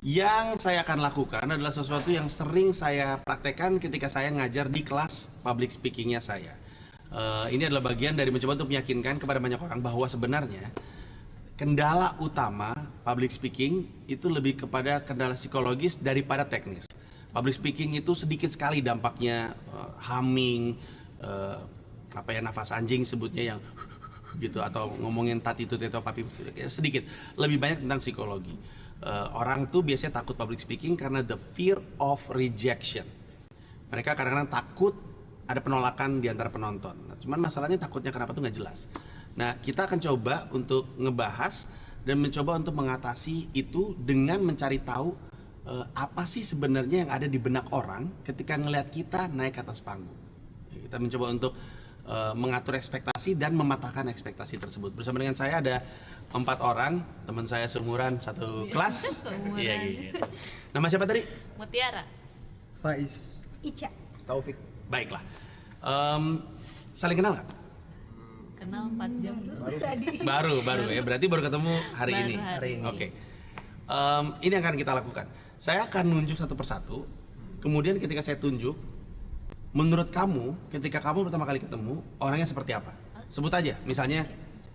Yang saya akan lakukan adalah sesuatu yang sering saya praktekkan ketika saya ngajar di kelas public speakingnya saya. Ini adalah bagian dari mencoba untuk meyakinkan kepada banyak orang bahwa sebenarnya kendala utama public speaking itu lebih kepada kendala psikologis daripada teknis. Public speaking itu sedikit sekali dampaknya, humming, nafas anjing sebutnya yang gitu, atau ngomongin tati tuti atau papi, sedikit. Lebih banyak tentang psikologi. Orang tuh biasanya takut public speaking karena the fear of rejection. Mereka kadang-kadang takut ada penolakan di antara penonton. Nah, cuman masalahnya takutnya kenapa tuh nggak jelas. Nah, kita akan coba untuk ngebahas dan mencoba untuk mengatasi itu dengan mencari tahu apa sih sebenarnya yang ada di benak orang ketika ngelihat kita naik ke atas panggung. Kita mencoba untuk mengatur ekspektasi dan mematahkan ekspektasi tersebut. Bersama dengan saya ada 4 orang, teman saya seumuran satu kelas. Iya gitu. Nama siapa tadi? Mutiara. Faiz. Ica. Taufik. Baiklah. Saling kenal nggak? Kenal 4 jam. Baru ya. Berarti baru ketemu hari Baru ini. hari ini. Oke. Ini yang akan kita lakukan. Saya akan nunjuk satu persatu. Kemudian ketika saya tunjuk, menurut kamu, ketika kamu pertama kali ketemu, orangnya seperti apa? Sebut aja, misalnya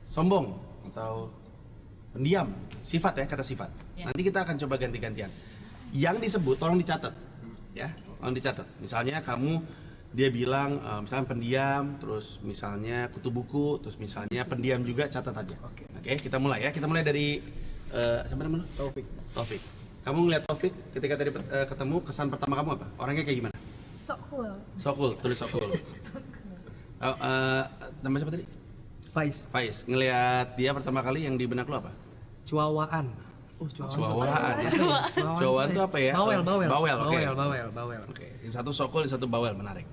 sombong atau pendiam, sifat ya, kata sifat. Ya. Nanti kita akan coba ganti-gantian. Yang disebut, tolong dicatat, ya, tolong dicatat. Misalnya kamu, dia bilang, misalnya pendiam, terus misalnya kutu buku, terus misalnya pendiam juga, catat aja. Oke, kita mulai ya. Kita mulai dari siapa nama lu? Taufik. Taufik. Kamu ngeliat Taufik ketika tadi ketemu, kesan pertama kamu apa? Orangnya kayak gimana? So cool. So cool, tulis so cool. Nama siapa tadi? Faiz. Faiz. Ngelihat dia pertama kali yang di benak lu apa? Cuawaan. Cuawaan. Cuawaan itu apa ya? Bawel. Bawel, oke. Bawel. Oke, yang satu so cool, yang satu bawel, menarik.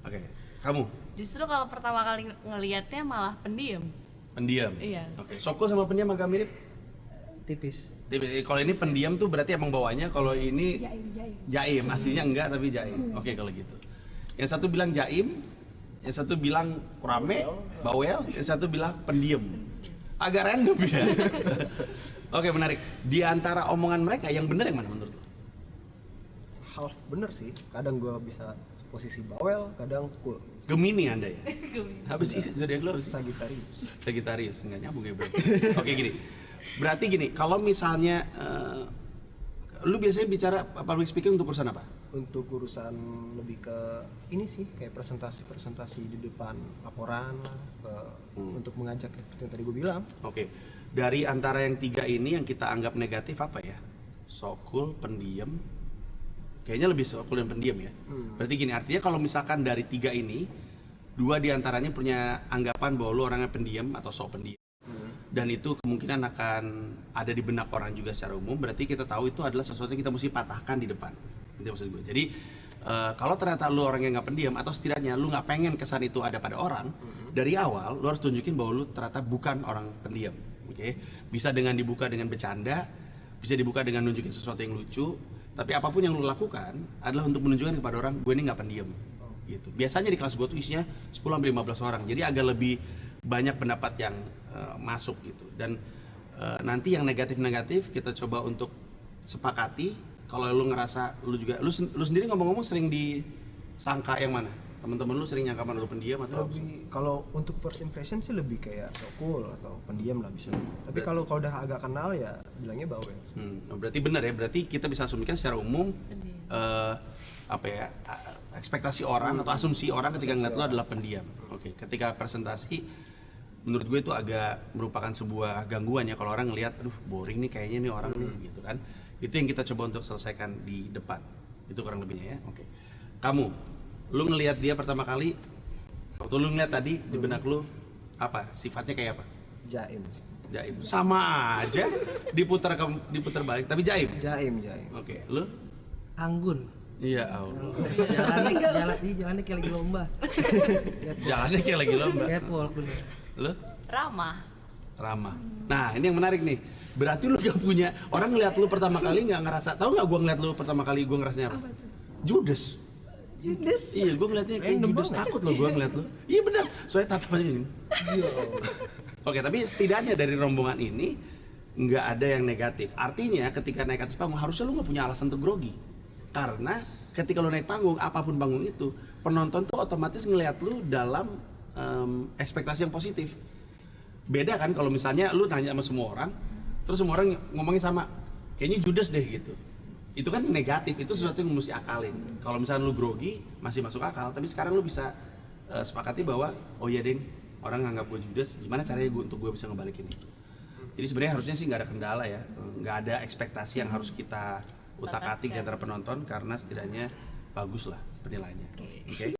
Oke, kamu? Justru kalau pertama kali ngelihatnya malah pendiam. Pendiam. Iya. Oke, so cool sama pendiam agak mirip. Tipis. Kalau ini pendiam tuh berarti emang bawahnya, kalau ini Jaim. jaim, aslinya enggak tapi jaim. Oke, kalau gitu. Yang satu bilang jaim, yang satu bilang rame, bawel, yang satu bilang pendiam. Agak random ya. Oke, menarik. Di antara omongan mereka yang benar yang mana menurut lo? Half bener sih. Kadang gua bisa posisi bawel, kadang cool. Gemini Anda ya? Habis sih zodiak lo? Sagittarius. Sagittarius, enggak nyambung ya berarti. Oke, gini. Berarti gini, kalau misalnya lu biasanya bicara public speaking untuk urusan apa? Untuk urusan lebih ke ini sih, kayak presentasi di depan laporan lah, untuk mengajak seperti yang tadi gue bilang. Oke. Dari antara yang 3 ini yang kita anggap negatif apa ya? So cool, pendiam. Kayaknya lebih so cool dan pendiam ya. Berarti gini, artinya kalau misalkan dari 3 ini, 2 diantaranya punya anggapan bahwa lu orangnya pendiam atau so pendiam, dan itu kemungkinan akan ada di benak orang juga secara umum, berarti kita tahu itu adalah sesuatu yang kita mesti patahkan di depan. Itu maksud gue. Jadi kalau ternyata lu orang yang nggak pendiam, atau setidaknya lu nggak pengen kesan itu ada pada orang, dari awal lu harus tunjukin bahwa lu ternyata bukan orang pendiam. Oke? Bisa dengan dibuka dengan bercanda, bisa dibuka dengan nunjukin sesuatu yang lucu, tapi apapun yang lu lakukan adalah untuk menunjukkan kepada orang, gue ini nggak pendiam. Gitu. Biasanya di kelas gue tuh isinya 10-15 orang, jadi agak lebih banyak pendapat yang masuk gitu. Dan nanti yang negatif-negatif kita coba untuk sepakati. Kalau lu ngerasa lu juga lu sendiri ngomong-ngomong sering disangka yang mana? Teman-teman lu sering nyangka mana lu pendiam atau Lebih kalau untuk first impression sih lebih kayak so cool atau pendiam lah bisa. Tapi kalau udah agak kenal ya bilangnya bawel. Berarti benar ya, berarti kita bisa asumsikan secara umum ekspektasi orang atau asumsi orang ketika ngeliat lu adalah pendiam. Oke, ketika presentasi menurut gue itu agak merupakan sebuah gangguan ya, kalau orang ngelihat aduh boring nih kayaknya nih orang nih gitu kan. Itu yang kita coba untuk selesaikan di depan. Itu kurang lebihnya ya. Oke. Kamu, lu ngelihat dia pertama kali, waktu lu ngeliat tadi di benak lu apa? Sifatnya kayak apa? Jaim. Jaim. Sama aja, diputar balik, tapi jaim. Jaim. Oke, lu? Anggun. Iya, Allah. Jalannya kayak lagi lomba. Jalannya kayak lagi lomba. Catwalk bener. Lu? Ramah. Nah, ini yang menarik nih. Berarti lu gak punya, orang ngeliat lu pertama kali gak ngerasa, tahu gak gue ngeliat lu pertama kali gue ngerasanya apa? Judes. Iya, gue ngeliatnya kayak Judes, takut loh gue ngeliat lu. Iya benar, soalnya tatapannya gini. Oke, tapi setidaknya dari rombongan ini nggak ada yang negatif. Artinya ketika naik atas panggung harusnya lu nggak punya alasan untuk grogi. Karena ketika lu naik panggung, apapun panggung itu, penonton tuh otomatis ngelihat lu dalam ekspektasi yang positif. Beda kan kalau misalnya lu nanya sama semua orang, terus semua orang ngomongin sama, kayaknya Judas deh gitu. Itu kan negatif, itu sesuatu yang mesti akalin. Kalau misalnya lu grogi, masih masuk akal, tapi sekarang lu bisa sepakati bahwa, oh iya deng, orang nganggap gue Judas, gimana caranya untuk gue bisa ngebalikin itu. Jadi sebenarnya harusnya sih nggak ada kendala ya, nggak ada ekspektasi yang harus kita utak-atik di antara penonton, karena setidaknya bagus lah penilaiannya. Oke?